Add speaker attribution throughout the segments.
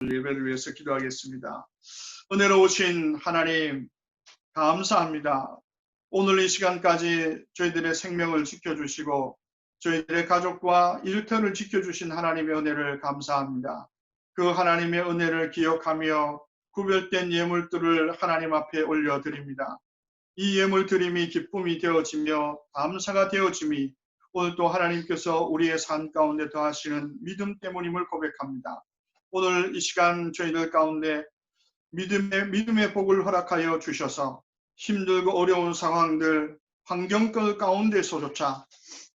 Speaker 1: 예배를 위해서 기도하겠습니다. 은혜로우신 하나님 감사합니다. 오늘 이 시간까지 저희들의 생명을 지켜주시고 저희들의 가족과 일터를 지켜주신 하나님의 은혜를 감사합니다. 그 하나님의 은혜를 기억하며 구별된 예물들을 하나님 앞에 올려드립니다. 이 예물 드림이 기쁨이 되어지며 감사가 되어짐이 오늘도 하나님께서 우리의 삶 가운데 더하시는 믿음 때문임을 고백합니다. 오늘 이 시간 저희들 가운데 믿음의 복을 허락하여 주셔서 힘들고 어려운 상황들, 환경들 가운데서조차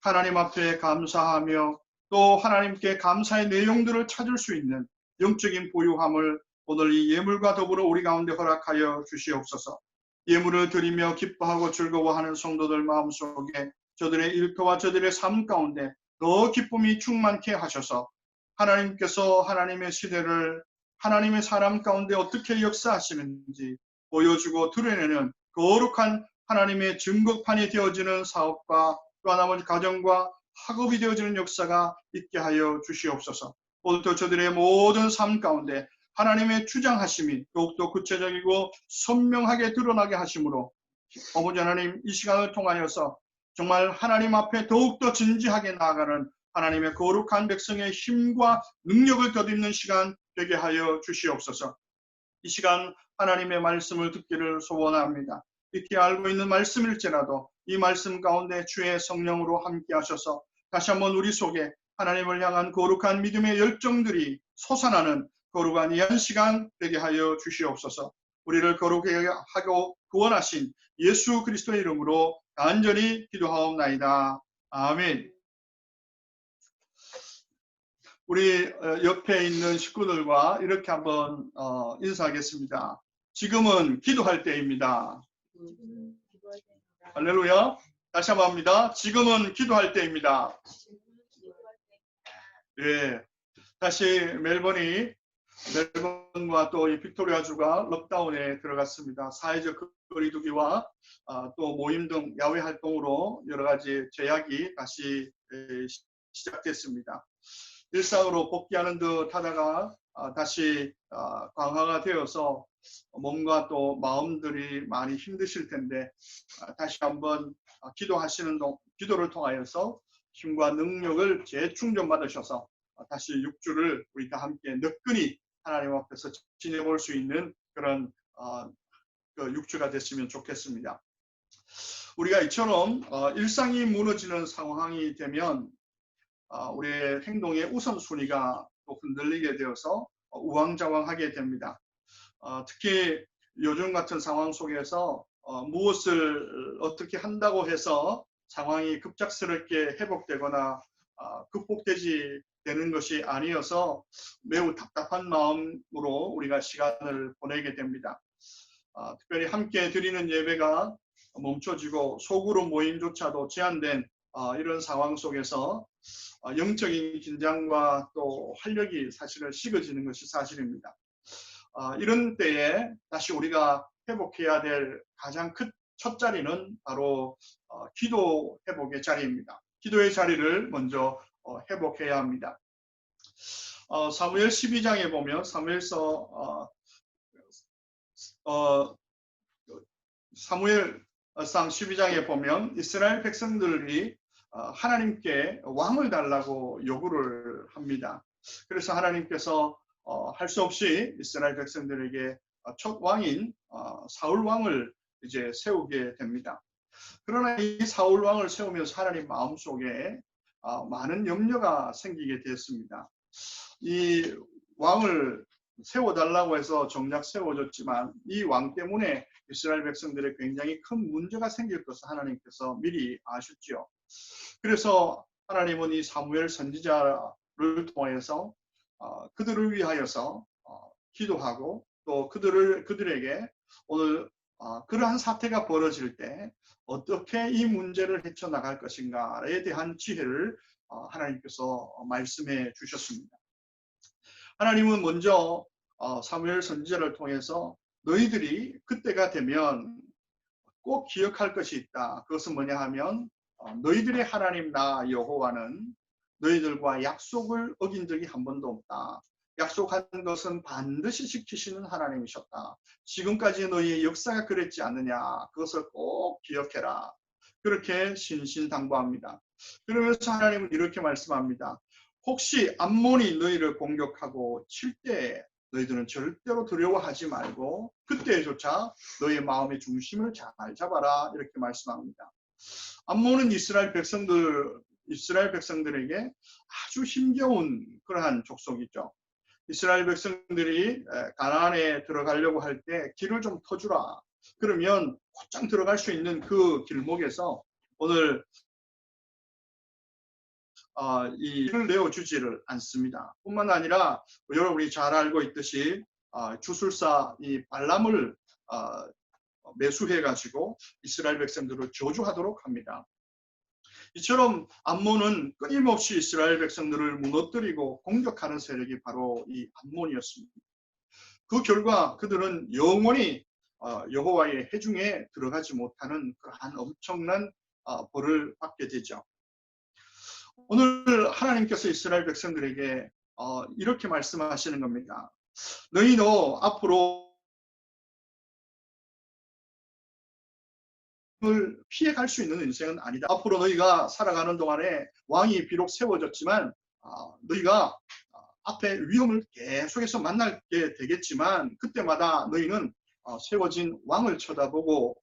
Speaker 1: 하나님 앞에 감사하며 또 하나님께 감사의 내용들을 찾을 수 있는 영적인 보유함을 오늘 이 예물과 더불어 우리 가운데 허락하여 주시옵소서. 예물을 드리며 기뻐하고 즐거워하는 성도들 마음속에 저들의 일터와 저들의 삶 가운데 더 기쁨이 충만케 하셔서 하나님께서 하나님의 시대를 하나님의 사람 가운데 어떻게 역사하시는지 보여주고 드러내는 거룩한 하나님의 증거판이 되어지는 사업과 또 나머지 가정과 학업이 되어지는 역사가 있게 하여 주시옵소서. 오늘도 저들의 모든 삶 가운데 하나님의 주장하심이 더욱더 구체적이고 선명하게 드러나게 하심으로 아버지 하나님 이 시간을 통하여서 정말 하나님 앞에 더욱더 진지하게 나아가는 하나님의 거룩한 백성의 힘과 능력을 덧입는 시간 되게 하여 주시옵소서. 이 시간 하나님의 말씀을 듣기를 소원합니다. 익히 알고 있는 말씀일지라도 이 말씀 가운데 주의 성령으로 함께 하셔서 다시 한번 우리 속에 하나님을 향한 거룩한 믿음의 열정들이 솟아나는 거룩한 이한 시간 되게 하여 주시옵소서. 우리를 거룩하게 하고 구원하신 예수 그리스도의 이름으로 간절히 기도하옵나이다. 아멘. 우리 옆에 있는 식구들과 이렇게 한번 인사하겠습니다. 지금은 기도할 때입니다. 할렐루야. 다시 한번 합니다. 지금은 기도할 때입니다. 예. 다시 멜번과 또 이 빅토리아주가 록다운에 들어갔습니다. 사회적 거리두기와 또 모임 등 야외 활동으로 여러 가지 제약이 다시 시작됐습니다. 일상으로 복귀하는 듯 하다가 다시 강화가 되어서 몸과 또 마음들이 많이 힘드실 텐데 다시 한번 기도를 통하여서 힘과 능력을 재충전 받으셔서 다시 6주를 우리 다 함께 너끈히 하나님 앞에서 지내볼 수 있는 그런 6주가 됐으면 좋겠습니다. 우리가 이처럼 일상이 무너지는 상황이 되면 우리의 행동의 우선순위가 또 흔들리게 되어서 우왕좌왕하게 됩니다. 특히 요즘 같은 상황 속에서 무엇을 어떻게 한다고 해서 상황이 급작스럽게 회복되거나 극복되지 되는 것이 아니어서 매우 답답한 마음으로 우리가 시간을 보내게 됩니다. 특별히 함께 드리는 예배가 멈춰지고 소그룹 모임조차도 제한된 이런 상황 속에서 영적인 긴장과 또 활력이 사실은 식어지는 것이 사실입니다. 이런 때에 다시 우리가 회복해야 될 가장 큰 첫 자리는 바로 기도 회복의 자리입니다. 기도의 자리를 먼저 회복해야 합니다. 사무엘 12장에 보면 사무엘상 12장에 보면 이스라엘 백성들이 하나님께 왕을 달라고 요구를 합니다. 그래서 하나님께서 할 수 없이 이스라엘 백성들에게 첫 왕인 사울 왕을 이제 세우게 됩니다. 그러나 이 사울 왕을 세우면서 하나님 마음속에 많은 염려가 생기게 되었습니다. 이 왕을 세워달라고 해서 정작 세워졌지만 이 왕 때문에 이스라엘 백성들의 굉장히 큰 문제가 생길 것을 하나님께서 미리 아셨죠. 그래서 하나님은 이 사무엘 선지자를 통해서 그들을 위하여서 기도하고 또 그들에게 오늘 그러한 사태가 벌어질 때 어떻게 이 문제를 헤쳐나갈 것인가에 대한 지혜를 하나님께서 말씀해 주셨습니다. 하나님은 먼저 사무엘 선지자를 통해서 너희들이 그때가 되면 꼭 기억할 것이 있다. 그것은 뭐냐 하면 너희들의 하나님 나 여호와는 너희들과 약속을 어긴 적이 한 번도 없다. 약속한 것은 반드시 지키시는 하나님이셨다. 지금까지 너희의 역사가 그랬지 않느냐. 그것을 꼭 기억해라. 그렇게 신신당부합니다. 그러면서 하나님은 이렇게 말씀합니다. 혹시 암몬이 너희를 공격하고 칠 때 너희들은 절대로 두려워하지 말고 그때조차 너희의 마음의 중심을 잘 잡아라. 이렇게 말씀합니다. 암몬은 이스라엘 백성들에게 아주 힘겨운 그러한 족속이죠. 이스라엘 백성들이 가나안에 들어가려고 할 때 길을 좀 터주라. 그러면 곧장 들어갈 수 있는 그 길목에서 오늘 이 길을 내어주지를 않습니다. 뿐만 아니라 여러분이 잘 알고 있듯이 주술사 이 발람을 매수해 가지고 이스라엘 백성들을 저주하도록 합니다. 이처럼 암몬은 끊임없이 이스라엘 백성들을 무너뜨리고 공격하는 세력이 바로 이 암몬이었습니다. 그 결과 그들은 영원히 여호와의 회중에 들어가지 못하는 그러한 엄청난 벌을 받게 되죠. 오늘 하나님께서 이스라엘 백성들에게 이렇게 말씀하시는 겁니다. 너희도 앞으로 피해갈 수 있는 인생은 아니다. 앞으로 너희가 살아가는 동안에 왕이 비록 세워졌지만 너희가 앞에 위험을 계속해서 만나게 되겠지만 그때마다 너희는 세워진 왕을 쳐다보고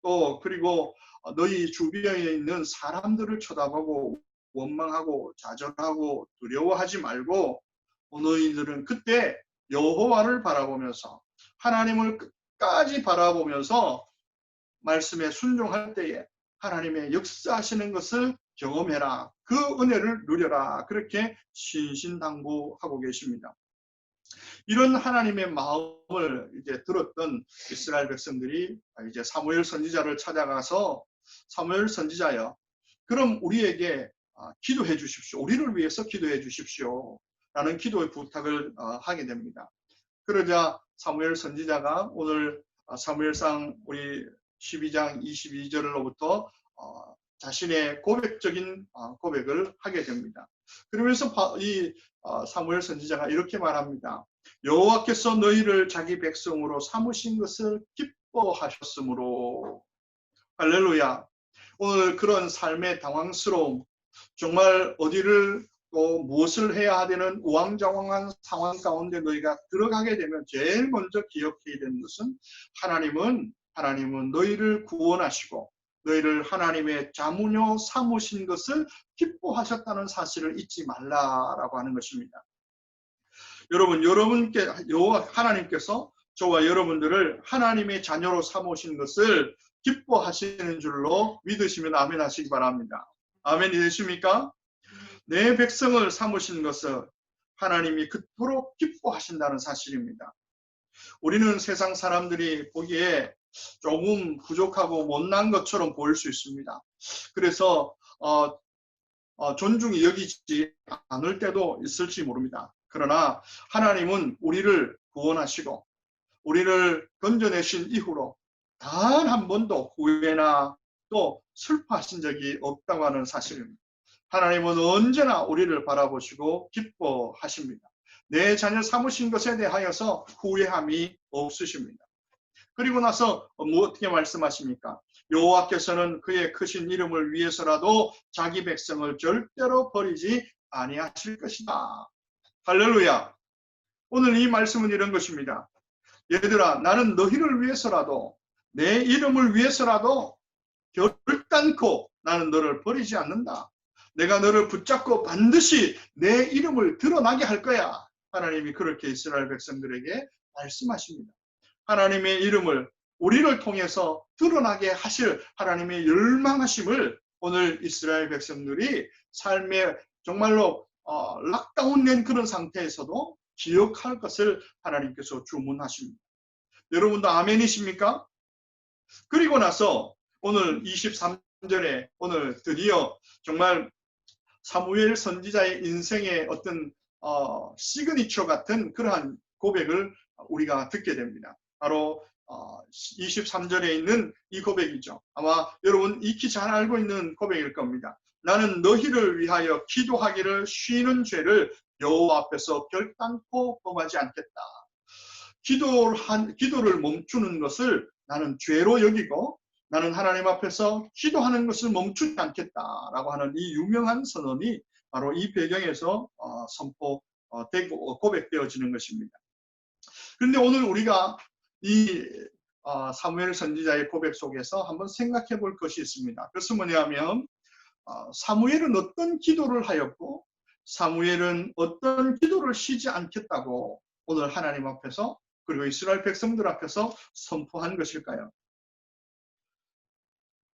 Speaker 1: 또 그리고 너희 주변에 있는 사람들을 쳐다보고 원망하고 좌절하고 두려워하지 말고 너희들은 그때 여호와를 바라보면서 하나님을 끝까지 바라보면서 말씀에 순종할 때에 하나님의 역사하시는 것을 경험해라. 그 은혜를 누려라. 그렇게 신신당부하고 계십니다. 이런 하나님의 마음을 이제 들었던 이스라엘 백성들이 이제 사무엘 선지자를 찾아가서 사무엘 선지자여, 그럼 우리에게 기도해 주십시오. 우리를 위해서 기도해 주십시오. 라는 기도의 부탁을 하게 됩니다. 그러자 사무엘 선지자가 오늘 사무엘상 우리 12장 22절로부터 자신의 고백적인 고백을 하게 됩니다. 그러면서 이 사무엘 선지자가 이렇게 말합니다. 여호와께서 너희를 자기 백성으로 삼으신 것을 기뻐하셨으므로. 할렐루야. 오늘 그런 삶의 당황스러움, 정말 어디를 또 무엇을 해야 되는 우왕좌왕한 상황 가운데 너희가 들어가게 되면 제일 먼저 기억해야 되는 것은 하나님은 너희를 구원하시고 너희를 하나님의 자문요 삼으신 것을 기뻐하셨다는 사실을 잊지 말라라고 하는 것입니다. 여러분께 하나님께서 저와 여러분들을 하나님의 자녀로 삼으신 것을 기뻐하시는 줄로 믿으시면 아멘 하시기 바랍니다. 아멘이 되십니까? 내 백성을 삼으신 것을 하나님이 그토록 기뻐하신다는 사실입니다. 우리는 세상 사람들이 보기에 조금 부족하고 못난 것처럼 보일 수 있습니다. 그래서 존중이 여기지 않을 때도 있을지 모릅니다. 그러나 하나님은 우리를 구원하시고 우리를 건져내신 이후로 단 한 번도 후회나 또 슬퍼하신 적이 없다고 하는 사실입니다. 하나님은 언제나 우리를 바라보시고 기뻐하십니다. 내 자녀 삼으신 것에 대하여서 후회함이 없으십니다. 그리고 나서 어떻게 말씀하십니까? 여호와께서는 그의 크신 이름을 위해서라도 자기 백성을 절대로 버리지 아니하실 것이다. 할렐루야. 오늘 이 말씀은 이런 것입니다. 얘들아, 나는 너희를 위해서라도 내 이름을 위해서라도 결단코 나는 너를 버리지 않는다. 내가 너를 붙잡고 반드시 내 이름을 드러나게 할 거야. 하나님이 그렇게 이스라엘 백성들에게 말씀하십니다. 하나님의 이름을 우리를 통해서 드러나게 하실 하나님의 열망하심을 오늘 이스라엘 백성들이 삶에 정말로 락다운된 그런 상태에서도 기억할 것을 하나님께서 주문하십니다. 여러분도 아멘이십니까? 그리고 나서 오늘 23절에 오늘 드디어 정말 사무엘 선지자의 인생의 어떤 시그니처 같은 그러한 고백을 우리가 듣게 됩니다. 바로 23절에 있는 이 고백이죠. 아마 여러분 익히 잘 알고 있는 고백일 겁니다. 나는 너희를 위하여 기도하기를 쉬는 죄를 여호와 앞에서 결단코 범하지 않겠다. 기도를 멈추는 것을 나는 죄로 여기고 나는 하나님 앞에서 기도하는 것을 멈추지 않겠다라고 하는 이 유명한 선언이 바로 이 배경에서 선포되고 고백되어지는 것입니다. 그런데 오늘 우리가 이 사무엘 선지자의 고백 속에서 한번 생각해 볼 것이 있습니다. 그것은 뭐냐면 사무엘은 어떤 기도를 하였고 사무엘은 어떤 기도를 쉬지 않겠다고 오늘 하나님 앞에서 그리고 이스라엘 백성들 앞에서 선포한 것일까요?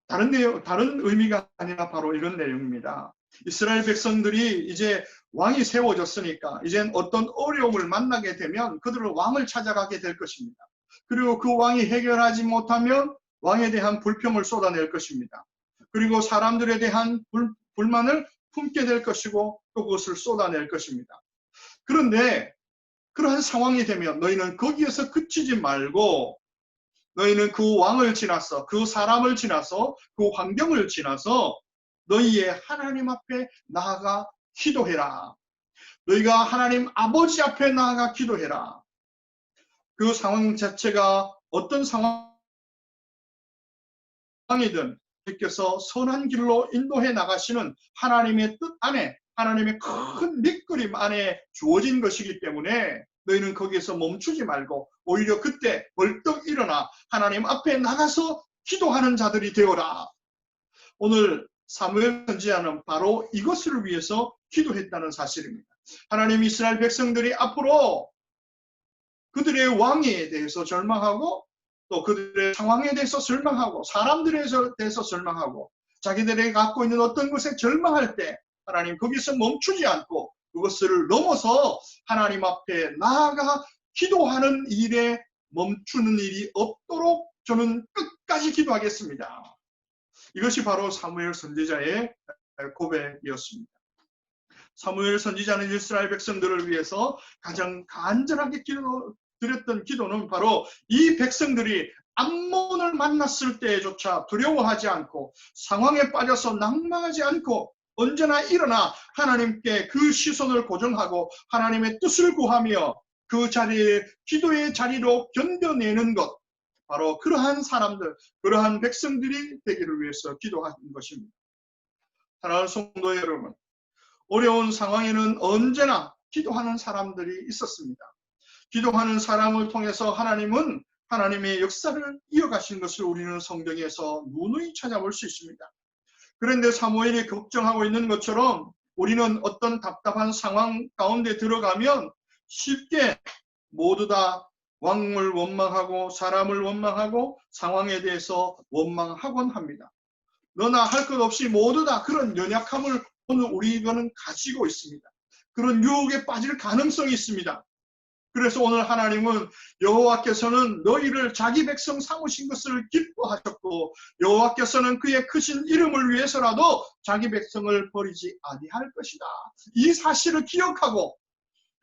Speaker 1: 다른 의미가 아니라 바로 이런 내용입니다. 이스라엘 백성들이 이제 왕이 세워졌으니까 이젠 어떤 어려움을 만나게 되면 그들은 왕을 찾아가게 될 것입니다. 그리고 그 왕이 해결하지 못하면 왕에 대한 불평을 쏟아낼 것입니다. 그리고 사람들에 대한 불만을 품게 될 것이고 또 그것을 쏟아낼 것입니다. 그런데 그러한 상황이 되면 너희는 거기에서 그치지 말고 너희는 그 왕을 지나서 그 사람을 지나서 그 환경을 지나서 너희의 하나님 앞에 나아가 기도해라. 너희가 하나님 아버지 앞에 나아가 기도해라. 그 상황 자체가 어떤 상황이든 주께서 선한 길로 인도해 나가시는 하나님의 뜻 안에 하나님의 큰 밑그림 안에 주어진 것이기 때문에 너희는 거기에서 멈추지 말고 오히려 그때 벌떡 일어나 하나님 앞에 나가서 기도하는 자들이 되어라. 오늘 사무엘 선지자는 바로 이것을 위해서 기도했다는 사실입니다. 하나님 이스라엘 백성들이 앞으로 그들의 왕에 대해서 절망하고 또 그들의 상황에 대해서 절망하고 사람들에 대해서 절망하고 자기들이 갖고 있는 어떤 것에 절망할 때 하나님 거기서 멈추지 않고 그것을 넘어서 하나님 앞에 나아가 기도하는 일에 멈추는 일이 없도록 저는 끝까지 기도하겠습니다. 이것이 바로 사무엘 선지자의 고백이었습니다. 사무엘 선지자는 이스라엘 백성들을 위해서 가장 간절하게 드렸던 기도는 바로 이 백성들이 암몬을 만났을 때조차 두려워하지 않고 상황에 빠져서 낭망하지 않고 언제나 일어나 하나님께 그 시선을 고정하고 하나님의 뜻을 구하며 그 자리에 기도의 자리로 견뎌내는 것, 바로 그러한 사람들, 그러한 백성들이 되기를 위해서 기도하는 것입니다. 사랑하는 성도 여러분, 어려운 상황에는 언제나 기도하는 사람들이 있었습니다. 기도하는 사람을 통해서 하나님은 하나님의 역사를 이어가신 것을 우리는 성경에서 누누이 찾아볼 수 있습니다. 그런데 사무엘이 걱정하고 있는 것처럼 우리는 어떤 답답한 상황 가운데 들어가면 쉽게 모두 다 왕을 원망하고 사람을 원망하고 상황에 대해서 원망하곤 합니다. 너나 할 것 없이 모두 다 그런 연약함을 오늘 우리는 가지고 있습니다. 그런 유혹에 빠질 가능성이 있습니다. 그래서 오늘 하나님은 여호와께서는 너희를 자기 백성 삼으신 것을 기뻐하셨고 여호와께서는 그의 크신 이름을 위해서라도 자기 백성을 버리지 아니할 것이다. 이 사실을 기억하고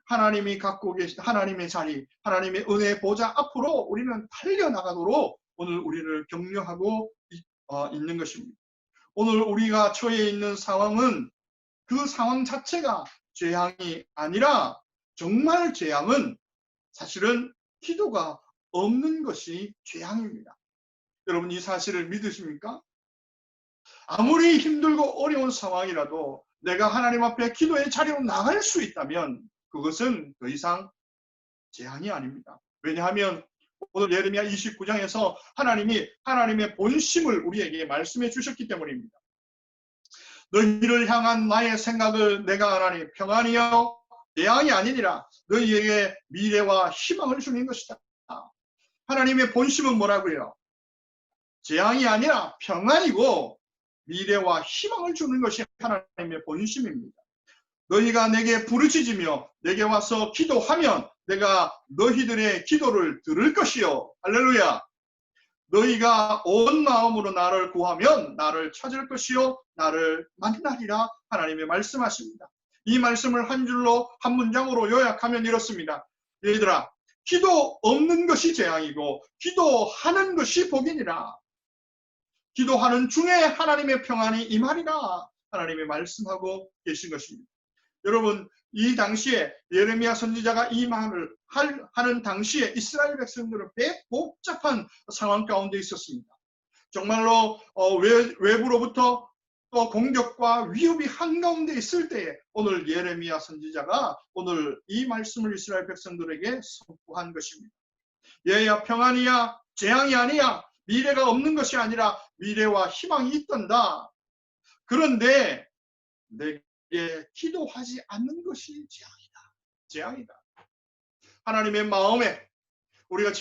Speaker 1: 하나님이 갖고 계신 하나님의 자리, 하나님의 은혜의 보좌 앞으로 우리는 달려나가도록 오늘 우리를 격려하고 있는 것입니다. 오늘 우리가 처해 있는 상황은 그 상황 자체가 재앙이 아니라 정말 재앙은 사실은 기도가 없는 것이 재앙입니다. 여러분 이 사실을 믿으십니까? 아무리 힘들고 어려운 상황이라도 내가 하나님 앞에 기도의 자리로 나갈 수 있다면 그것은 더 이상 재앙이 아닙니다. 왜냐하면 오늘 예레미야 29장에서 하나님이 하나님의 본심을 우리에게 말씀해 주셨기 때문입니다. 너희를 향한 나의 생각을 내가 하나님 평안이요 재앙이 아니니라 너희에게 미래와 희망을 주는 것이다. 하나님의 본심은 뭐라고요? 재앙이 아니라 평안이고 미래와 희망을 주는 것이 하나님의 본심입니다. 너희가 내게 부르짖으며 내게 와서 기도하면 내가 너희들의 기도를 들을 것이요. 할렐루야. 너희가 온 마음으로 나를 구하면 나를 찾을 것이요 나를 만나리라 하나님이 말씀하십니다. 이 말씀을 한 줄로 한 문장으로 요약하면 이렇습니다. 얘들아, 기도 없는 것이 재앙이고 기도하는 것이 복이니라. 기도하는 중에 하나님의 평안이 임하리라 하나님이 말씀하고 계신 것입니다. 여러분, 이 당시에 예레미야 선지자가 이 말을 하는 당시에 이스라엘 백성들은 매 복잡한 상황 가운데 있었습니다. 정말로 외부로부터 또 공격과 위협이 한가운데 있을 때에 오늘 예레미야 선지자가 오늘 이 말씀을 이스라엘 백성들에게 선포한 것입니다. 얘야 평안이야, 재앙이 아니야, 미래가 없는 것이 아니라 미래와 희망이 있단다. 그런데 내게 기도하지 않는 것이 재앙이다. 하나님의 마음에 우리가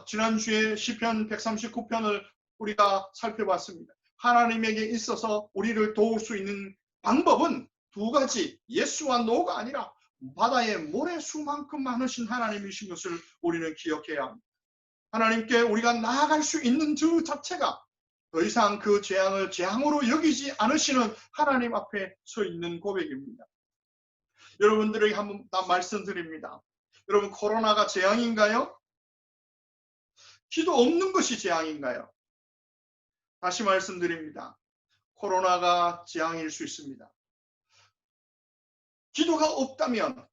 Speaker 1: 지난주에 시편 139편을 우리가 살펴봤습니다. 하나님에게 있어서 우리를 도울 수 있는 방법은 두 가지, 예수와 노가 아니라 바다의 모래수만큼 많으신 하나님이신 것을 우리는 기억해야 합니다. 하나님께 우리가 나아갈 수 있는 그 자체가 더 이상 그 재앙을 재앙으로 여기지 않으시는 하나님 앞에 서 있는 고백입니다. 여러분들에게 한번 말씀드립니다. 여러분, 코로나가 재앙인가요? 기도 없는 것이 재앙인가요? 다시 말씀드립니다. 코로나가 재앙일 수 있습니다. 기도가 없다면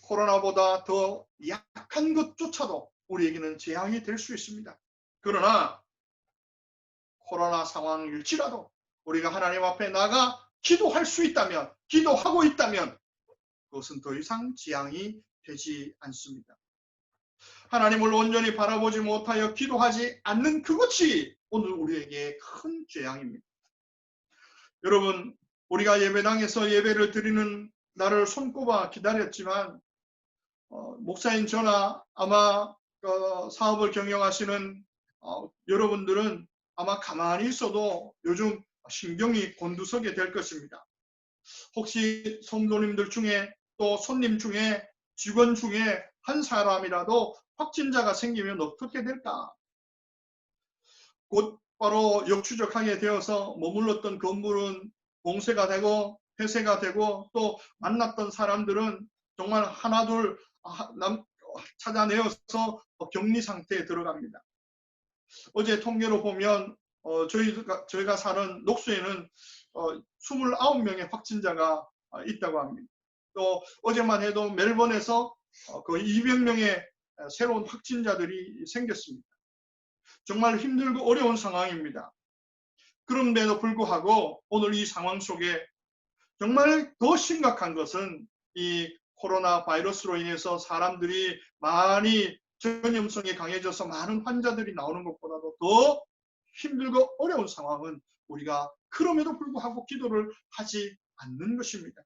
Speaker 1: 코로나보다 더 약한 것조차도 우리에게는 재앙이 될 수 있습니다. 그러나 코로나 상황일지라도 우리가 하나님 앞에 나가 기도할 수 있다면, 기도하고 있다면 그것은 더 이상 재앙이 되지 않습니다. 하나님을 온전히 바라보지 못하여 기도하지 않는 그것이 오늘 우리에게 큰 재앙입니다. 여러분, 우리가 예배당에서 예배를 드리는 날을 손꼽아 기다렸지만 목사인 저나 아마 사업을 경영하시는 여러분들은 아마 가만히 있어도 요즘 신경이 곤두서게 될 것입니다. 혹시 성도님들 중에 또 손님 중에 직원 중에 한 사람이라도 확진자가 생기면 어떻게 될까? 곧바로 역추적하게 되어서 머물렀던 건물은 봉쇄가 되고 폐쇄가 되고 또 만났던 사람들은 정말 하나둘 찾아내어서 격리 상태에 들어갑니다. 어제 통계로 보면 저희가 사는 녹수에는 29명의 확진자가 있다고 합니다. 또 어제만 해도 멜번에서 거의 200명의 새로운 확진자들이 생겼습니다. 정말 힘들고 어려운 상황입니다. 그런데도 불구하고 오늘 이 상황 속에 정말 더 심각한 것은 이 코로나 바이러스로 인해서 사람들이 많이 전염성이 강해져서 많은 환자들이 나오는 것보다도 더 힘들고 어려운 상황은 우리가 그럼에도 불구하고 기도를 하지 않는 것입니다.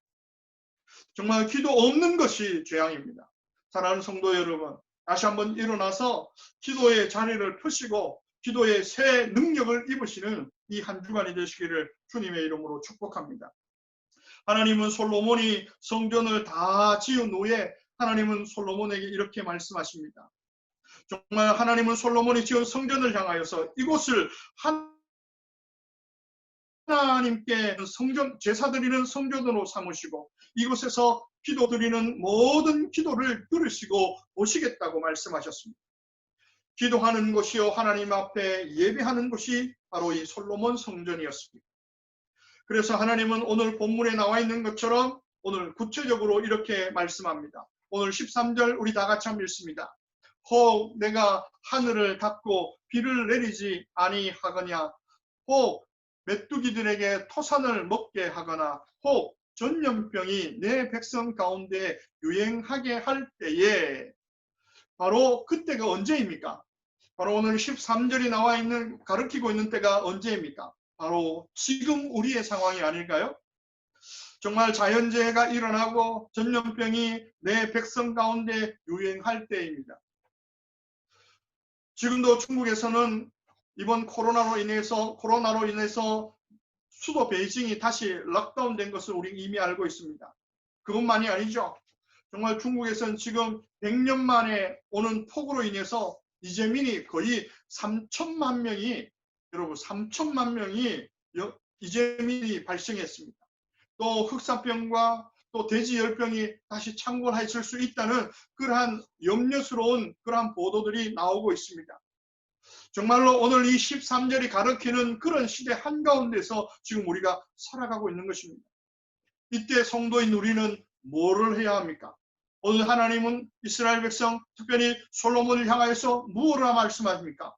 Speaker 1: 정말 기도 없는 것이 죄악입니다. 사랑하는 성도 여러분, 다시 한번 일어나서 기도의 자리를 펴시고 기도의 새 능력을 입으시는 이 한 주간이 되시기를 주님의 이름으로 축복합니다. 하나님은 솔로몬이 성전을 다 지은 후에 하나님은 솔로몬에게 이렇게 말씀하십니다. 정말 하나님은 솔로몬이 지은 성전을 향하여서 이곳을 하나님께 제사 드리는 성전으로 삼으시고 이곳에서 기도 드리는 모든 기도를 들으시고 보시겠다고 말씀하셨습니다. 기도하는 곳이요 하나님 앞에 예배하는 곳이 바로 이 솔로몬 성전이었습니다. 그래서 하나님은 오늘 본문에 나와 있는 것처럼 오늘 구체적으로 이렇게 말씀합니다. 오늘 13절 우리 다 같이 한번 읽습니다. 혹 내가 하늘을 닫고 비를 내리지 아니하거냐, 혹 메뚜기들에게 토산을 먹게 하거나, 혹 전염병이 내 백성 가운데 유행하게 할 때에, 바로 그때가 언제입니까? 바로 오늘 13절이 나와 있는, 가르치고 있는 때가 언제입니까? 바로 지금 우리의 상황이 아닐까요? 정말 자연재해가 일어나고 전염병이 내 백성 가운데 유행할 때입니다. 지금도 중국에서는 이번 코로나로 인해서 수도 베이징이 다시 락다운된 것을 우리 이미 알고 있습니다. 그것만이 아니죠. 정말 중국에서는 지금 100년 만에 오는 폭우로 인해서 이재민이 거의 3천만 명이, 여러분 3천만 명이 이재민이 발생했습니다. 또 흑사병과 또 돼지열병이 다시 창궐했을 수 있다는 그러한 염려스러운 그러한 보도들이 나오고 있습니다. 정말로 오늘 이 13절이 가르치는 그런 시대 한가운데서 지금 우리가 살아가고 있는 것입니다. 이때 성도인 우리는 뭐를 해야 합니까? 오늘 하나님은 이스라엘 백성, 특별히 솔로몬을 향하여서 무엇을 말씀하십니까?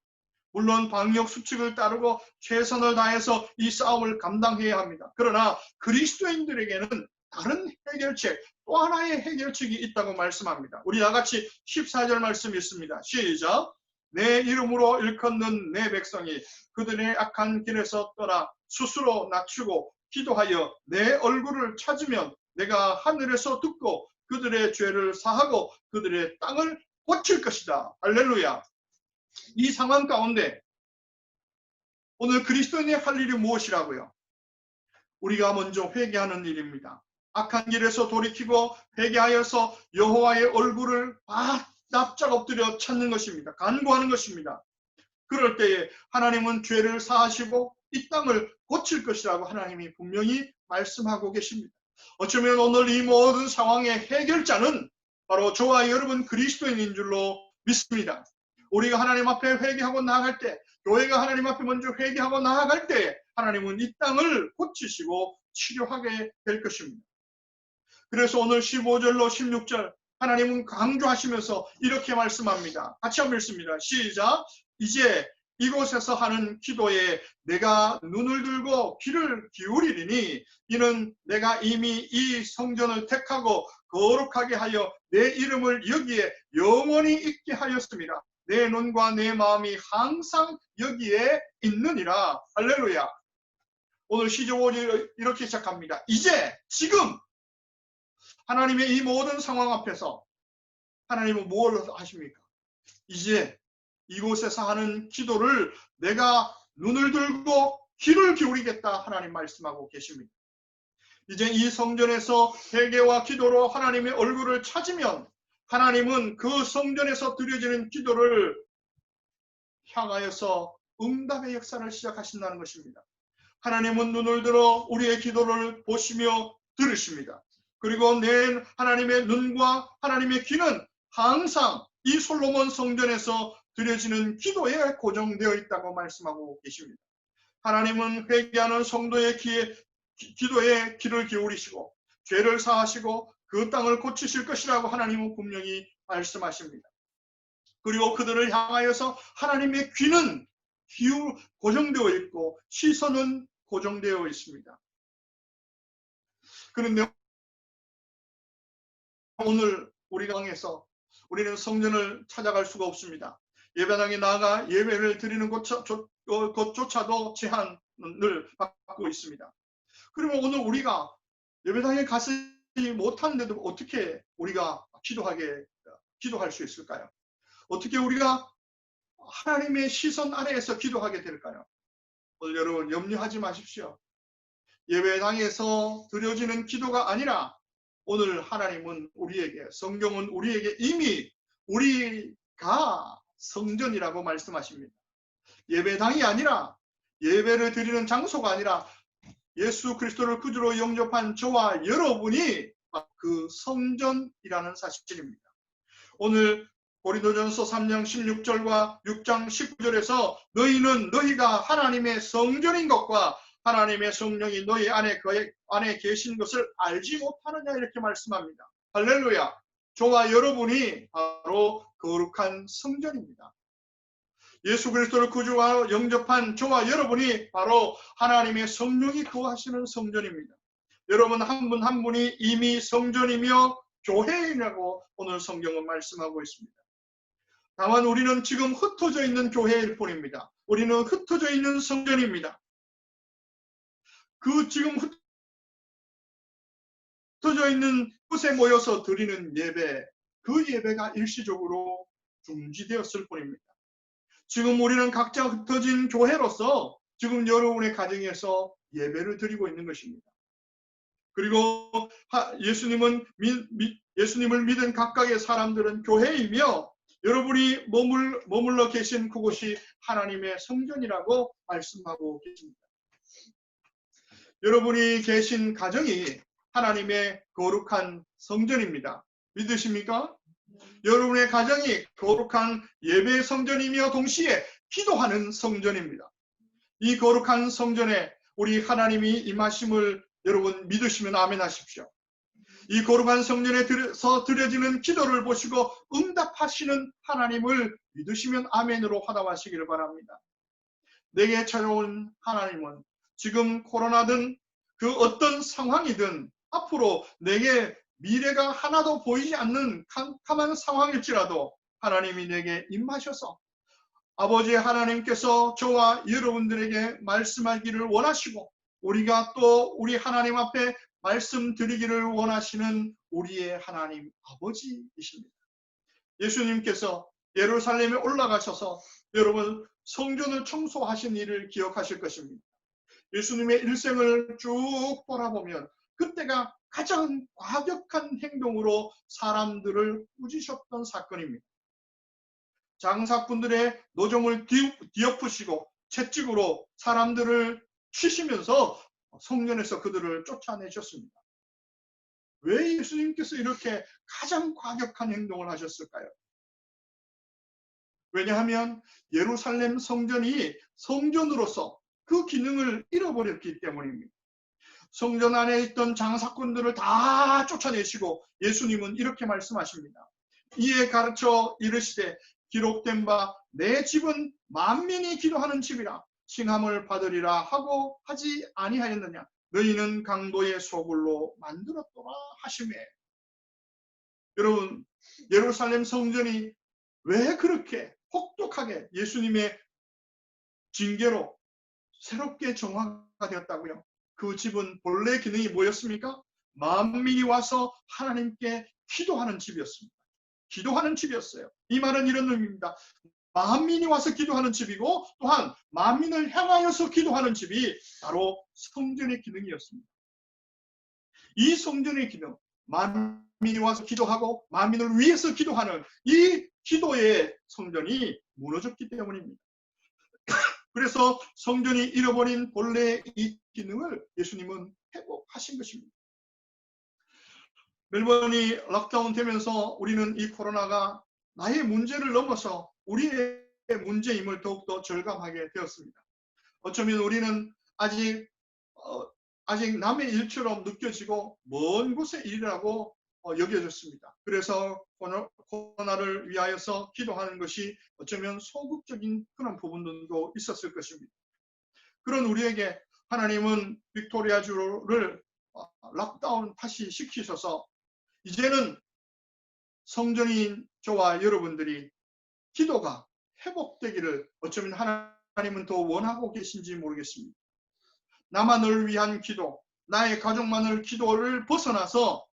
Speaker 1: 물론 방역 수칙을 따르고 최선을 다해서 이 싸움을 감당해야 합니다. 그러나 그리스도인들에게는 다른 해결책, 또 하나의 해결책이 있다고 말씀합니다. 우리 다같이 14절 말씀 있습니다. 시작! 내 이름으로 일컫는 내 백성이 그들의 악한 길에서 떠나 스스로 낮추고 기도하여 내 얼굴을 찾으면 내가 하늘에서 듣고 그들의 죄를 사하고 그들의 땅을 고칠 것이다. 할렐루야. 이 상황 가운데 오늘 그리스도인이 할 일이 무엇이라고요? 우리가 먼저 회개하는 일입니다. 악한 길에서 돌이키고 회개하여서 여호와의 얼굴을 납작 엎드려 찾는 것입니다. 간구하는 것입니다. 그럴 때에 하나님은 죄를 사하시고 이 땅을 고칠 것이라고 하나님이 분명히 말씀하고 계십니다. 어쩌면 오늘 이 모든 상황의 해결자는 바로 저와 여러분 그리스도인인 줄로 믿습니다. 우리가 하나님 앞에 회개하고 나아갈 때, 교회가 하나님 앞에 먼저 회개하고 나아갈 때 하나님은 이 땅을 고치시고 치료하게 될 것입니다. 그래서 오늘 15절로 16절 하나님은 강조하시면서 이렇게 말씀합니다. 같이 한번 읽습니다. 시작! 이제 이곳에서 하는 기도에 내가 눈을 들고 귀를 기울이리니 이는 내가 이미 이 성전을 택하고 거룩하게 하여 내 이름을 여기에 영원히 있게 하였습니다. 내 눈과 내 마음이 항상 여기에 있느니라. 할렐루야. 오늘 15절 이렇게 시작합니다. 이제 지금 하나님의 이 모든 상황 앞에서 하나님은 뭘 하십니까? 이제 이곳에서 하는 기도를 내가 눈을 들고 귀를 기울이겠다 하나님 말씀하고 계십니다. 이제 이 성전에서 회개와 기도로 하나님의 얼굴을 찾으면 하나님은 그 성전에서 드려지는 기도를 향하여서 응답의 역사를 시작하신다는 것입니다. 하나님은 눈을 들어 우리의 기도를 보시며 들으십니다. 그리고 내 하나님의 눈과 하나님의 귀는 항상 이 솔로몬 성전에서 드려지는 기도에 고정되어 있다고 말씀하고 계십니다. 하나님은 회개하는 성도의 기도에 귀를 기울이시고 죄를 사하시고 그 땅을 고치실 것이라고 하나님은 분명히 말씀하십니다. 그리고 그들을 향하여서 하나님의 귀는 고정되어 있고 시선은 고정되어 있습니다. 그런데 오늘 우리가 방에서 우리는 성전을 찾아갈 수가 없습니다. 예배당에 나아가 예배를 드리는 것조차도 제한을 받고 있습니다. 그러면 오늘 우리가 예배당에 가지 못하는데도 어떻게 우리가 기도할 수 있을까요? 어떻게 우리가 하나님의 시선 아래에서 기도하게 될까요? 오늘 여러분 염려하지 마십시오. 예배당에서 드려지는 기도가 아니라 오늘 하나님은 성경은 우리에게 이미 우리가 성전이라고 말씀하십니다. 예배당이 아니라 예배를 드리는 장소가 아니라 예수 그리스도를 구주로 영접한 저와 여러분이 그 성전이라는 사실입니다. 오늘 고린도전서 3장 16절과 6장 19절에서 너희가 하나님의 성전인 것과 하나님의 성령이 너희 안에 계신 것을 알지 못하느냐 이렇게 말씀합니다. 할렐루야. 저와 여러분이 바로 거룩한 성전입니다. 예수 그리스도를 구주와 영접한 저와 여러분이 바로 하나님의 성령이 거하시는 성전입니다. 여러분 한 분 한 분이 이미 성전이며 교회이라고 오늘 성경은 말씀하고 있습니다. 다만 우리는 지금 흩어져 있는 교회일 뿐입니다. 우리는 흩어져 있는 성전입니다. 그 지금 흩어져 있는 곳에 모여서 드리는 예배, 그 예배가 일시적으로 중지되었을 뿐입니다. 지금 우리는 각자 흩어진 교회로서 지금 여러분의 가정에서 예배를 드리고 있는 것입니다. 그리고 예수님을 믿은 각각의 사람들은 교회이며 여러분이 머물러 계신 그곳이 하나님의 성전이라고 말씀하고 계십니다. 여러분이 계신 가정이 하나님의 거룩한 성전입니다. 믿으십니까? 여러분의 가정이 거룩한 예배의 성전이며 동시에 기도하는 성전입니다. 이 거룩한 성전에 우리 하나님이 임하심을 여러분 믿으시면 아멘 하십시오. 이 거룩한 성전에서 드려지는 기도를 보시고 응답하시는 하나님을 믿으시면 아멘으로 화답하시기를 바랍니다. 내게 찾아온 하나님은 지금 코로나든 그 어떤 상황이든 앞으로 내게 미래가 하나도 보이지 않는 캄캄한 상황일지라도 하나님이 내게 임하셔서 아버지 하나님께서 저와 여러분들에게 말씀하기를 원하시고 우리가 또 우리 하나님 앞에 말씀드리기를 원하시는 우리의 하나님 아버지이십니다. 예수님께서 예루살렘에 올라가셔서 여러분 성전을 청소하신 일을 기억하실 것입니다. 예수님의 일생을 쭉 돌아보면 그때가 가장 과격한 행동으로 사람들을 꾸짖으셨던 사건입니다. 장사꾼들의 노점을 뒤엎으시고 채찍으로 사람들을 치시면서 성전에서 그들을 쫓아내셨습니다. 왜 예수님께서 이렇게 가장 과격한 행동을 하셨을까요? 왜냐하면 예루살렘 성전이 성전으로서 그 기능을 잃어버렸기 때문입니다. 성전 안에 있던 장사꾼들을 다 쫓아내시고 예수님은 이렇게 말씀하십니다. 이에 가르쳐 이르시되 기록된 바 내 집은 만민이 기도하는 집이라 칭함을 받으리라 하고 하지 아니하였느냐. 너희는 강도의 소굴로 만들었더라 하시매. 여러분 예루살렘 성전이 왜 그렇게 혹독하게 예수님의 징계로 새롭게 정화가 되었다고요? 그 집은 본래 기능이 뭐였습니까? 만민이 와서 하나님께 기도하는 집이었습니다. 기도하는 집이었어요. 이 말은 이런 의미입니다. 만민이 와서 기도하는 집이고 또한 만민을 향하여서 기도하는 집이 바로 성전의 기능이었습니다. 이 성전의 기능, 만민이 와서 기도하고 만민을 위해서 기도하는 이 기도의 성전이 무너졌기 때문입니다. 그래서 성전이 잃어버린 본래의 이 기능을 예수님은 회복하신 것입니다. 멜번이 락다운 되면서 우리는 이 코로나가 나의 문제를 넘어서 우리의 문제임을 더욱더 절감하게 되었습니다. 어쩌면 우리는 아직 남의 일처럼 느껴지고 먼 곳의 일이라고 여겨졌습니다. 그래서 코로나를 위하여서 기도하는 것이 어쩌면 소극적인 그런 부분도 있었을 것입니다. 그런 우리에게 하나님은 빅토리아주를 락다운 다시 시키셔서 이제는 성전인 저와 여러분들이 기도가 회복되기를 어쩌면 하나님은 더 원하고 계신지 모르겠습니다. 나만을 위한 기도, 나의 가족만을 기도를 벗어나서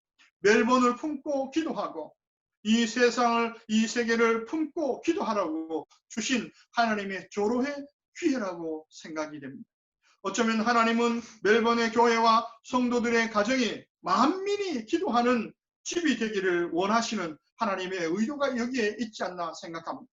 Speaker 1: 멜번을 품고 기도하고 이 세상을, 이 세계를 품고 기도하라고 주신 하나님의 조로의 기회라고 생각이 됩니다. 어쩌면 하나님은 멜번의 교회와 성도들의 가정이 만민이 기도하는 집이 되기를 원하시는 하나님의 의도가 여기에 있지 않나 생각합니다.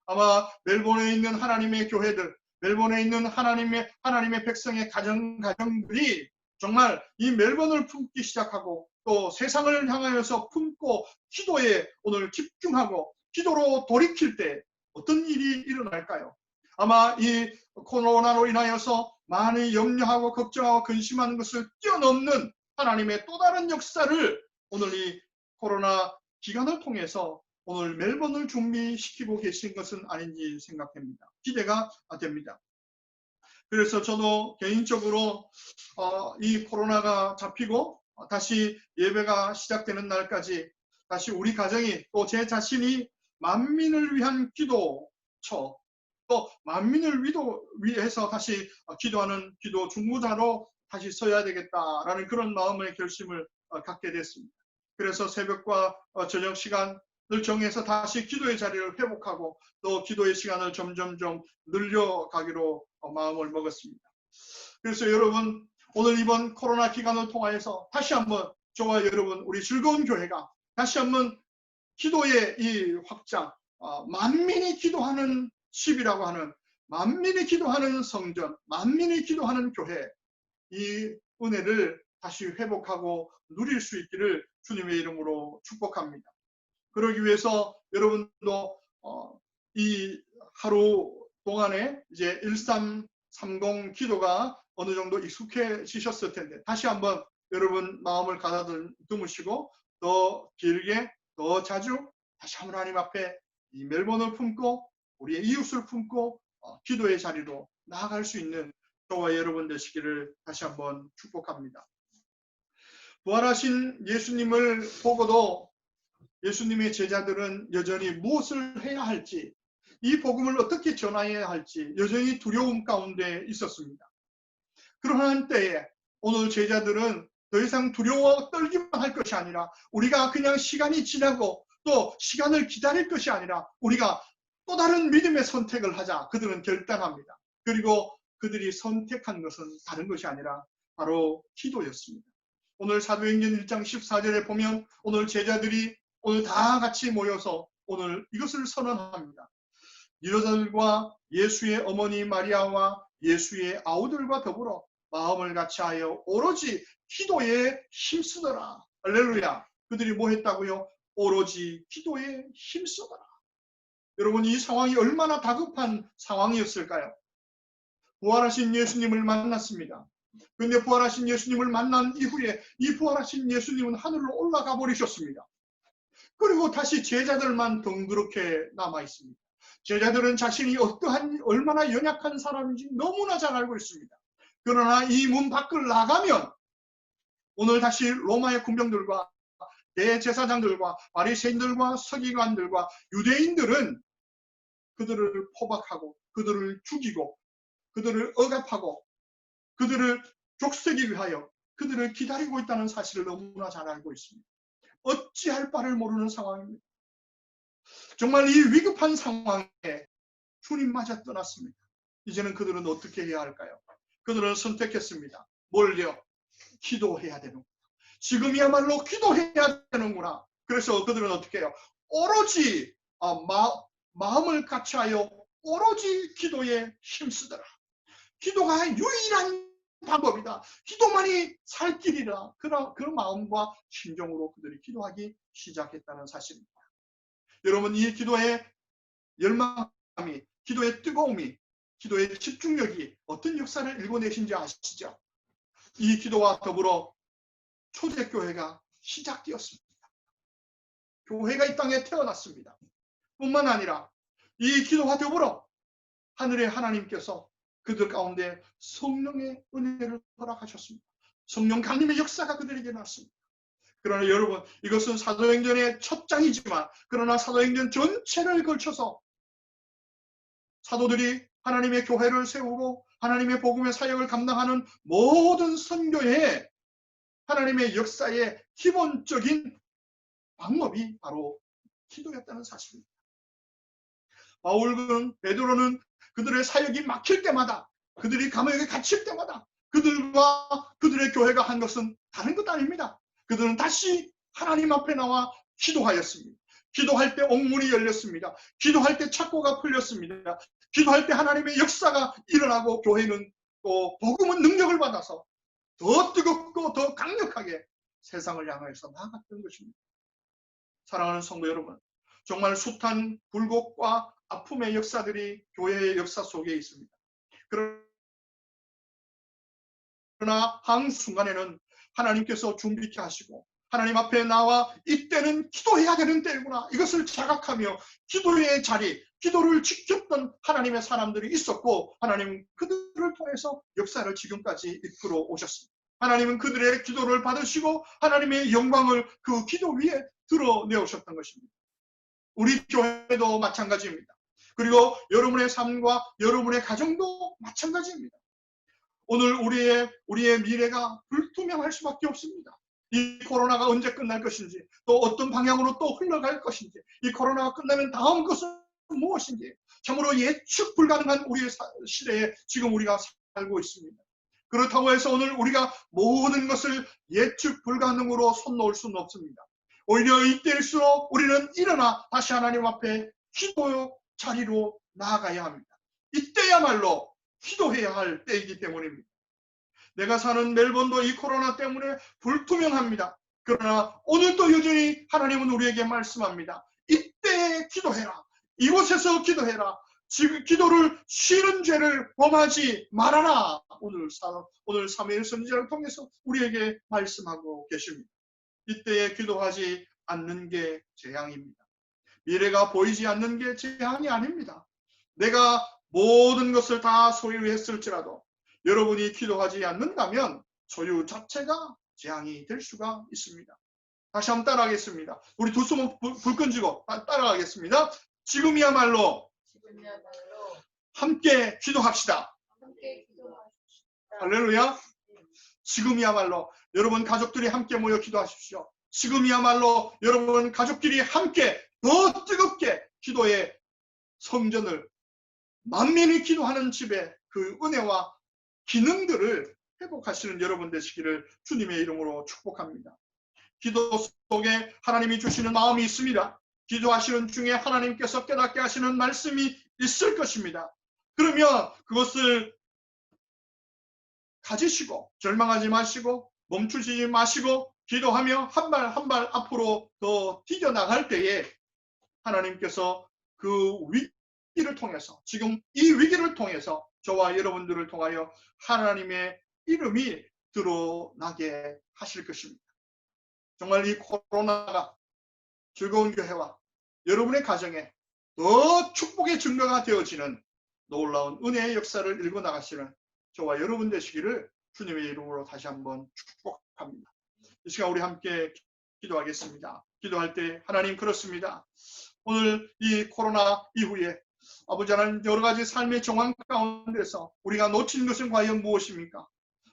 Speaker 1: 아마 멜번에 있는 하나님의 교회들, 멜번에 있는 하나님의 백성의 가정들이 정말 이 멜번을 품기 시작하고 또 세상을 향하여서 품고 기도에 오늘 집중하고 기도로 돌이킬 때 어떤 일이 일어날까요? 아마 이 코로나로 인하여서 많이 염려하고 걱정하고 근심하는 것을 뛰어넘는 하나님의 또 다른 역사를 오늘 이 코로나 기간을 통해서 오늘 멜번을 준비시키고 계신 것은 아닌지 생각됩니다. 기대가 됩니다. 그래서 저도 개인적으로 이 코로나가 잡히고 다시 예배가 시작되는 날까지 다시 우리 가정이 또 제 자신이 만민을 위한 기도처 또 만민을 위해서 다시 기도하는 기도 중보자로 다시 서야 되겠다라는 그런 마음의 결심을 갖게 됐습니다. 그래서 새벽과 저녁 시간을 정해서 다시 기도의 자리를 회복하고 또 기도의 시간을 점점점 늘려가기로 마음을 먹었습니다. 그래서 여러분 오늘 이번 코로나 기간을 통하여서 다시 한번 저와 여러분 우리 즐거운 교회가 다시 한번 기도의 이 확장, 만민이 기도하는 집이라고 하는 만민이 기도하는 성전, 만민이 기도하는 교회 이 은혜를 다시 회복하고 누릴 수 있기를 주님의 이름으로 축복합니다. 그러기 위해서 여러분도 이 하루 동안에 이제 1330 기도가 어느 정도 익숙해지셨을 텐데 다시 한번 여러분 마음을 가다듬으시고 더 길게 더 자주 다시 한번 하나님 앞에 이 멜본을 품고 우리의 이웃을 품고 기도의 자리로 나아갈 수 있는 저와 여러분 되시기를 다시 한번 축복합니다. 부활하신 예수님을 보고도 예수님의 제자들은 여전히 무엇을 해야 할지, 이 복음을 어떻게 전해야 할지 여전히 두려움 가운데 있었습니다. 그러한 때에 오늘 제자들은 더 이상 두려워 떨기만 할 것이 아니라 우리가 그냥 시간이 지나고 또 시간을 기다릴 것이 아니라 우리가 또 다른 믿음의 선택을 하자 그들은 결단합니다. 그리고 그들이 선택한 것은 다른 것이 아니라 바로 기도였습니다. 오늘 사도행전 1장 14절에 보면 오늘 제자들이 오늘 다 같이 모여서 오늘 이것을 선언합니다. 여자들과 예수의 어머니 마리아와 예수의 아우들과 더불어 마음을 같이하여 오로지 기도에 힘쓰더라. 할렐루야. 그들이 뭐 했다고요? 오로지 기도에 힘쓰더라. 여러분 이 상황이 얼마나 다급한 상황이었을까요? 부활하신 예수님을 만났습니다. 그런데 부활하신 예수님을 만난 이후에 이 부활하신 예수님은 하늘로 올라가 버리셨습니다. 그리고 다시 제자들만 덩그렇게 남아 있습니다. 제자들은 자신이 어떠한 얼마나 연약한 사람인지 너무나 잘 알고 있습니다. 그러나 이 문 밖을 나가면 오늘 다시 로마의 군병들과 대제사장들과 바리새인들과 서기관들과 유대인들은 그들을 포박하고 그들을 죽이고 그들을 억압하고 그들을 족쇄하기 위하여 그들을 기다리고 있다는 사실을 너무나 잘 알고 있습니다. 어찌할 바를 모르는 상황입니다. 정말 이 위급한 상황에 주님마저 떠났습니다. 이제는 그들은 어떻게 해야 할까요? 그들은 선택했습니다. 뭘요? 기도해야 되는구나. 지금이야말로 기도해야 되는구나. 그래서 그들은 어떻게 해요? 오로지 마음을 같이하여 오로지 기도에 힘쓰더라. 기도가 유일한 방법이다. 기도만이 살 길이라. 그런 마음과 심정으로 그들이 기도하기 시작했다는 사실입니다. 여러분 이 기도의 열망이, 기도의 뜨거움이, 기도의 집중력이 어떤 역사를 일궈내신지 아시죠? 이 기도와 더불어 초대교회가 시작되었습니다. 교회가 이 땅에 태어났습니다. 뿐만 아니라 이 기도와 더불어 하늘의 하나님께서 그들 가운데 성령의 은혜를 허락하셨습니다. 성령 강림의 역사가 그들에게 났습니다. 그러나 여러분 이것은 사도행전의 첫 장이지만 그러나 사도행전 전체를 걸쳐서 사도들이 하나님의 교회를 세우고 하나님의 복음의 사역을 감당하는 모든 선교의 하나님의 역사의 기본적인 방법이 바로 기도였다는 사실입니다. 바울은 베드로는 그들의 사역이 막힐 때마다 그들이 감옥에 갇힐 때마다 그들과 그들의 교회가 한 것은 다른 것 아닙니다. 그들은 다시 하나님 앞에 나와 기도하였습니다. 기도할 때 옥문이 열렸습니다. 기도할 때 착고가 풀렸습니다. 기도할 때 하나님의 역사가 일어나고 교회는 또 복음은 능력을 받아서 더 뜨겁고 더 강력하게 세상을 향해서 나아갔던 것입니다. 사랑하는 성도 여러분, 정말 숱한 굴곡과 아픔의 역사들이 교회의 역사 속에 있습니다. 그러나 한순간에는 하나님께서 준비케 하시고 하나님 앞에 나와 이때는 기도해야 되는 때구나 이것을 자각하며 기도의 자리, 기도를 지켰던 하나님의 사람들이 있었고 하나님은 그들을 통해서 역사를 지금까지 이끌어 오셨습니다. 하나님은 그들의 기도를 받으시고 하나님의 영광을 그 기도 위에 드러내오셨던 것입니다. 우리 교회도 마찬가지입니다. 그리고 여러분의 삶과 여러분의 가정도 마찬가지입니다. 오늘 우리의 미래가 불투명할 수밖에 없습니다. 이 코로나가 언제 끝날 것인지 또 어떤 방향으로 또 흘러갈 것인지 이 코로나가 끝나면 다음 것은 무엇인지 참으로 예측 불가능한 우리의 시대에 지금 우리가 살고 있습니다. 그렇다고 해서 오늘 우리가 모든 것을 예측 불가능으로 손 놓을 수는 없습니다. 오히려 이때일수록 우리는 일어나 다시 하나님 앞에 기도 자리로 나아가야 합니다. 이때야말로 기도해야 할 때이기 때문입니다. 내가 사는 멜번도 이 코로나 때문에 불투명합니다. 그러나 오늘도 여전히 하나님은 우리에게 말씀합니다. 이때 기도해라. 이곳에서 기도해라. 지금 기도를 쉬는 죄를 범하지 말아라. 오늘 사무엘 선지자를 통해서 우리에게 말씀하고 계십니다. 이때에 기도하지 않는 게 재앙입니다. 미래가 보이지 않는 게 재앙이 아닙니다. 내가 모든 것을 다 소유했을지라도 여러분이 기도하지 않는다면 소유 자체가 재앙이 될 수가 있습니다. 다시 한번 따라하겠습니다. 우리 두 손 불 끈지고 따라가겠습니다. 지금이야말로 함께 기도합시다. 할렐루야. 지금이야말로 여러분 가족들이 함께 모여 기도하십시오. 지금이야말로 여러분 가족끼리 함께 더 뜨겁게 기도의 성전을 만민이 기도하는 집에 그 은혜와 기능들을 회복하시는 여러분 되시기를 주님의 이름으로 축복합니다. 기도 속에 하나님이 주시는 마음이 있습니다. 기도하시는 중에 하나님께서 깨닫게 하시는 말씀이 있을 것입니다. 그러면 그것을 가지시고 절망하지 마시고 멈추지 마시고 기도하며 한 발 한 발 앞으로 더 뛰어나갈 때에 하나님께서 그 위기를 통해서 지금 이 위기를 통해서 저와 여러분들을 통하여 하나님의 이름이 드러나게 하실 것입니다. 정말 이 코로나가 즐거운 교회와 여러분의 가정에 더 축복의 증거가 되어지는 놀라운 은혜의 역사를 일궈 나가시는 저와 여러분 되시기를 주님의 이름으로 다시 한번 축복합니다. 이 시간 우리 함께 기도하겠습니다. 기도할 때 하나님 그렇습니다. 오늘 이 코로나 이후에 아버지 하나님 여러 가지 삶의 정황 가운데서 우리가 놓친 것은 과연 무엇입니까?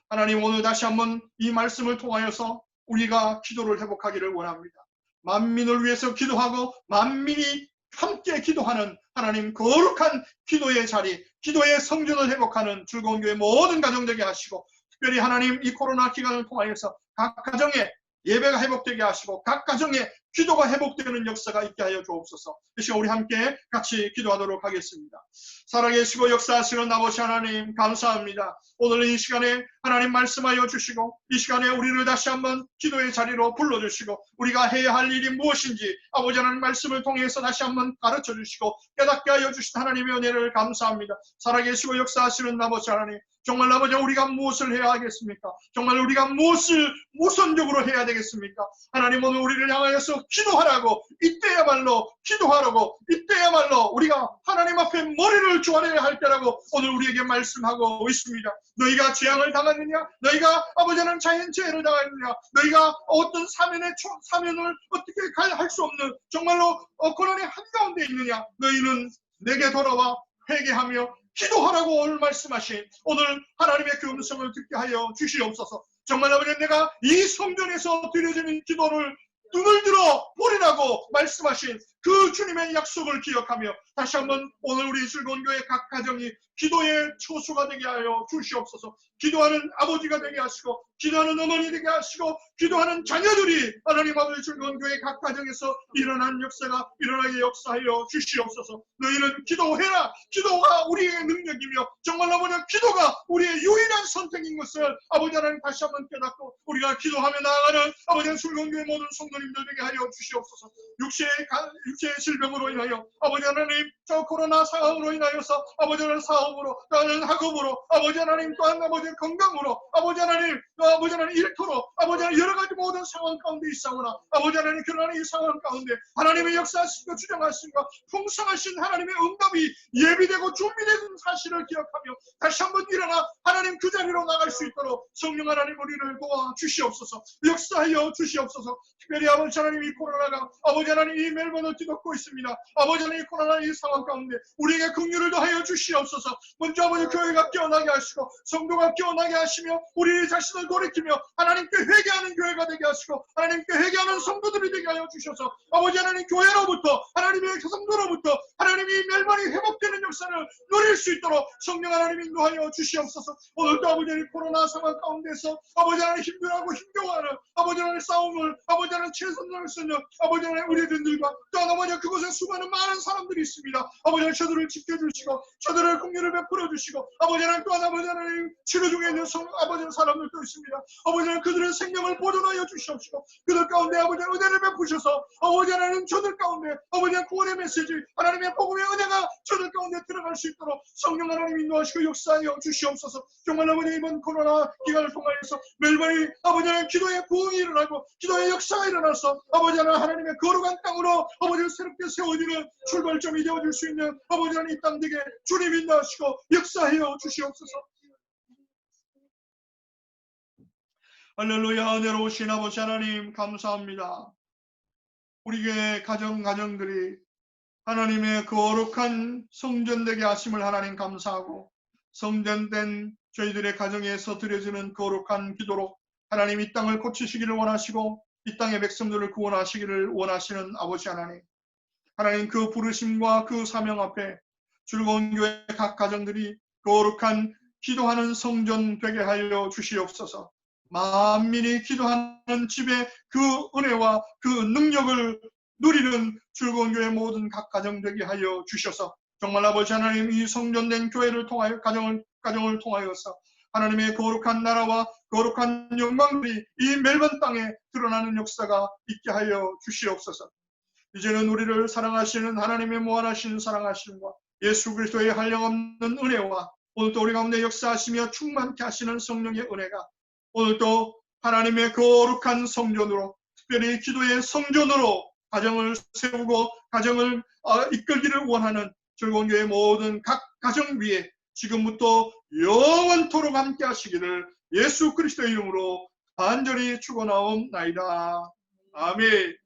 Speaker 1: 하나님 오늘 다시 한번 이 말씀을 통하여서 우리가 기도를 회복하기를 원합니다. 만민을 위해서 기도하고 만민이 함께 기도하는 하나님 거룩한 기도의 자리, 기도의 성전을 회복하는 즐거운 교회 모든 가정 되게 하시고 특별히 하나님 이 코로나 기간을 통하여서 각 가정에 예배가 회복되게 하시고 각 가정에 기도가 회복되는 역사가 있게 하여 주옵소서. 이 시간 우리 함께 같이 기도하도록 하겠습니다. 살아계시고 역사하시는 아버지 하나님 감사합니다. 오늘 이 시간에 하나님 말씀하여 주시고 이 시간에 우리를 다시 한번 기도의 자리로 불러주시고 우리가 해야 할 일이 무엇인지 아버지 하나님 말씀을 통해서 다시 한번 가르쳐 주시고 깨닫게 하여 주신 하나님의 은혜를 감사합니다. 살아계시고 역사하시는 아버지 하나님 정말 아버지 우리가 무엇을 해야 하겠습니까? 정말 우리가 무엇을 우선적으로 해야 되겠습니까? 하나님 오늘 우리를 향하여서 기도하라고 이때야말로 기도하라고 이때야말로 우리가 하나님 앞에 머리를 조아려야 할 때라고 오늘 우리에게 말씀하고 있습니다. 너희가 재앙을 당하느냐? 너희가 아버지 하나님 자연재해를 당하느냐? 너희가 어떤 사면을 어떻게 할 수 없는 정말로 고난의 한가운데 있느냐? 너희는 내게 돌아와 회개하며 기도하라고 오늘 말씀하신 오늘 하나님의 그 음성을 듣게 하여 주시옵소서. 정말 아버지 내가 이 성전에서 드려지는 기도를 눈을 들어 보리라고 말씀하신 그 주님의 약속을 기억하며 다시 한번 오늘 우리 즐거운 교회 각 가정이 기도의 초소가 되게 하여 주시옵소서. 기도하는 아버지가 되게 하시고 기도하는 어머니 되게 하시고 기도하는 자녀들이 하나님 아버지 즐거운 교회 각 가정에서 일어난 역사가 일어나게 역사하여 주시옵소서. 너희는 기도해라. 기도가 우리의 능력이며 정말 아버지 기도가 우리의 유일한 선택인 것을 아버지 하나님 다시 한번 깨닫고 우리가 기도하며 나아가는 아버지 즐거운 교회 모든 성도님들 되게 하여 주시옵소서. 육체의 질병으로 인하여 아버지 하나님 저 코로나 상황으로 인하여서 아버지 하나님 사업으로 또는 학업으로 아버지 하나님 또한 아버지 건강으로 아버지 하나님 일터로 아버지 하나님 여러 가지 모든 상황 가운데 있사오나 아버지 하나님 그러나 이 상황 가운데 하나님의 역사하심과 주장하심과 풍성하신 하나님의 응답이 예비되고 준비된 사실을 기억하며 다시 한번 일어나 하나님 그 자리로 나갈 수 있도록 성령 하나님 우리를 도와 주시옵소서. 역사하여 주시옵소서. 특별히 아버지 하나님 이 코로나가 아버지 하나님 이 멜번을 뒤덮고 있습니다. 아버지 하나님 이 코로나 이 상황 가운데 우리에게 긍휼을 더하여 주시옵소서. 먼저 아버지 교회가 깨어나게 하시고 성도가 깨어나게 하시며 우리 자신을 돌이키며 하나님께 회개하는 교회가 되게 하시고 하나님께 회개하는 성도들이 되게 하여 주셔서 아버지 하나님 교회로부터 하나님의 성도로부터 하나님이 멜번이 회복되는 역사를 누릴 수 있도록 성령 하나님 인도하여 주시옵소서. 오늘도 아버지 하나님 코로나 상황 가운데서 아버지 하나님 힘들어하고 힘겨워하는 아버지 하나님 싸움을 아버지 하나님 최선을 쓰는 아버지 하나님 우리들과 또 아버지 그곳에 수많은 많은 사람들이 있습니다. 아버지 하나님 저들을 지켜주시고 저들을 긍휼을 베풀어 주시고 아버지 하나님 또한 아버지 하나님 치료 중에 있는 아버지 하나님 사람들도 있습니다. 아버지 하나님 그들의 생명을 보존하여 주시옵시고 그들 가운데 아버지 하나님 은혜를 베푸셔서 아버지 하나님 저들 가운데 아버지 하나님 구원의 메시지 하나님의 복음의 은혜가 저들 가운데 가정에 들어갈 수 있도록 성령 하나님 인도하시고 역사하여 주시옵소서. 정말 아버지 이번 코로나 기간을 통하여서 멜번이 아버지 하나님 기도의 부흥이 일어나고 기도의 역사가 일어나서 아버지 하나님 하나님의 거룩한 땅으로 아버지를 새롭게 세워지는 출발점이 되어줄 수 있는 아버지 하나님 이 땅 되게 주님 인도하시고 역사하여 주시옵소서. 할렐루야. 은혜로우신 아버지 하나님 감사합니다. 우리 교회 가정들이 하나님의 거룩한 성전되게 하심을 하나님 감사하고 성전된 저희들의 가정에서 드려지는 거룩한 기도로 하나님 이 땅을 고치시기를 원하시고 이 땅의 백성들을 구원하시기를 원하시는 아버지 하나님, 하나님 그 부르심과 그 사명 앞에 즐거운 교회 각 가정들이 거룩한 기도하는 성전 되게 하여 주시옵소서. 만민이 기도하는 집에 그 은혜와 그 능력을 누리는 즐거운 교회 모든 각 가정 되게 하여 주셔서 정말 아버지 하나님 이 성전된 교회를 통하여 가정을 통하여서 하나님의 거룩한 나라와 거룩한 영광들이 이 멜번 땅에 드러나는 역사가 있게 하여 주시옵소서. 이제는 우리를 사랑하시는 하나님의 무한하신 사랑하심과 예수 그리스도의 한량없는 은혜와 오늘도 우리 가운데 역사하시며 충만케 하시는 성령의 은혜가 오늘도 하나님의 거룩한 성전으로 특별히 기도의 성전으로 가정을 세우고 가정을 이끌기를 원하는 즐거운 교회 모든 각 가정 위에 지금부터 영원토록 함께 하시기를 예수 그리스도의 이름으로 간절히 축원하옵나이다. 아멘.